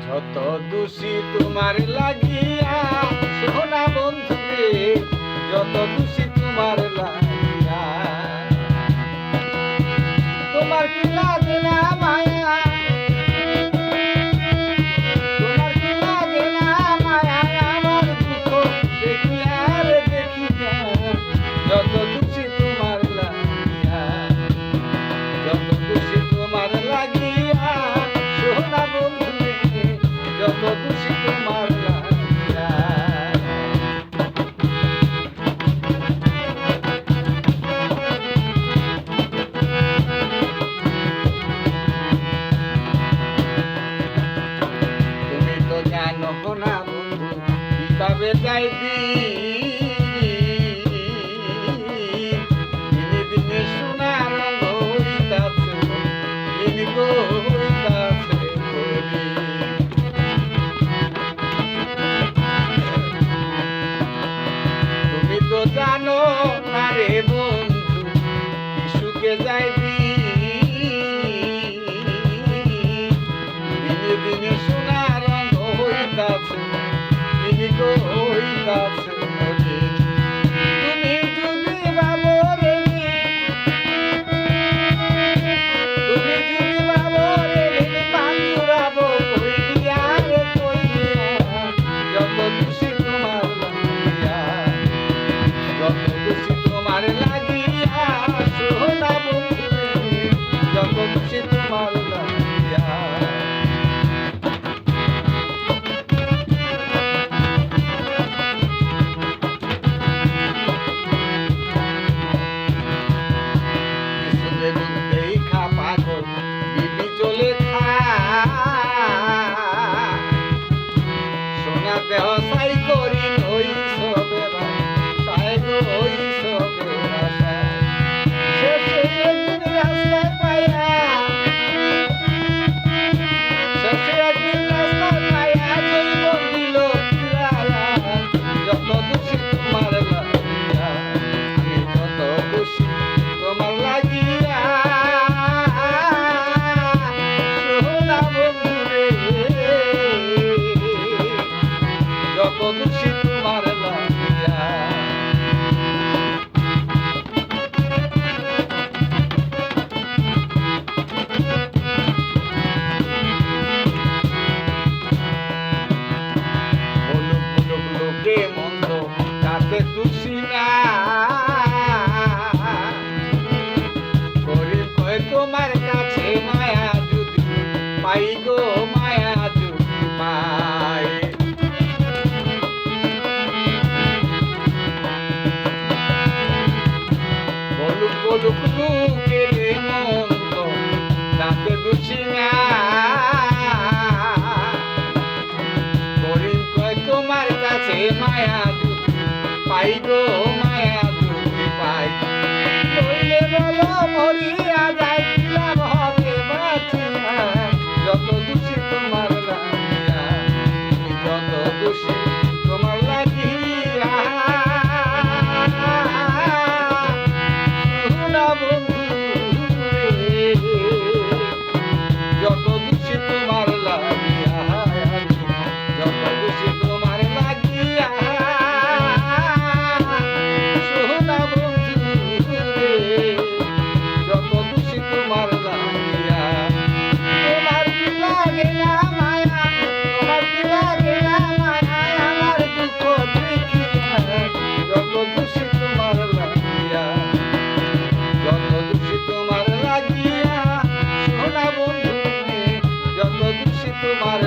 যত দোষী তোমার লাগিয়া সোনা বন্ধু রে, যত দোষী তোমার লাগিয়া। তোমার কি লাগে না মায়া, তোমার কি লাগে না মায়া, আমার দুঃখ দেখিয়া রে দেখিয়া। যত দোষী তোমার লাগিয়া, যত দোষী তোমার লাগিয়া সোনা বন্ধু রে, যত দোষী তোমার লাগিয়া। তুমি তো জানো না বন্ধু কিভাবে যাই দিনে দিনে সোনার রঙ হইতাছে, দিন গো হইতাছে করি। তুমি তো জানো না রে বন্ধু কি সুখে যাই দিনে দিনে সোনার রঙ হইতাছে, দিন গো হইতাছে করি। তুমি যদি ভাবো রে, তুমি যদি ভাবো রে বান্ধুরাবো কই দিয়া রে কই দিয়া। যত খুশি তোমার লাগিয়া, যত খুশি তোমার লাগিয়া সোনা বন্ধু রে, যত খুশি তোমার লাগিয়া। সোনা দেহ সাই করি নই সবেরা সাই গই সবেরা সাই। শেষে একদিন রাস্তায় পাইয়া, শেষে একদিন রাস্তায় পাইয়া জীবন দিল ফিরাইয়া। যত দোষী তোমার লাগিয়া, আমি যত খুশি তোমার লাগিয়া সোনা বন্ধু রে, যত দোষী তোমার লাগিয়া। বলুক বলুক লোকে মন্দ তাতে দোষী না, গরিব কয় তোমার কাছে মায়া যদি পাই গো, মায়া যদি পাই। বলুক বলুক লোকের মন্দ তাতে দোষী না, গরিব কয় তোমার কাছে মায়া যদি পাই গো, মায়া যদি পাই। বললে বলো মরিয়া যাই কি লাভ হবে বাঁচিয়া। যত দোষী তোমার লাগিয়া, যত দোষী তোমার লাগিয়া সোনা বন্ধু রে, যত দোষী তোমার লাগিয়া, যত দোষী তোমার লাগিয়া সোনা বন্ধু রে, যত দোষী তোমার লাগিয়া। তোমার কি লাগে না মায়া, তোমার কি লাগে না মায়া, আমার দুঃখ দেখিয়া। যত দোষী তোমার লাগিয়া, যত দোষী তোমার লাগিয়া সোনা বন্ধু রে, যত দোষী তোমার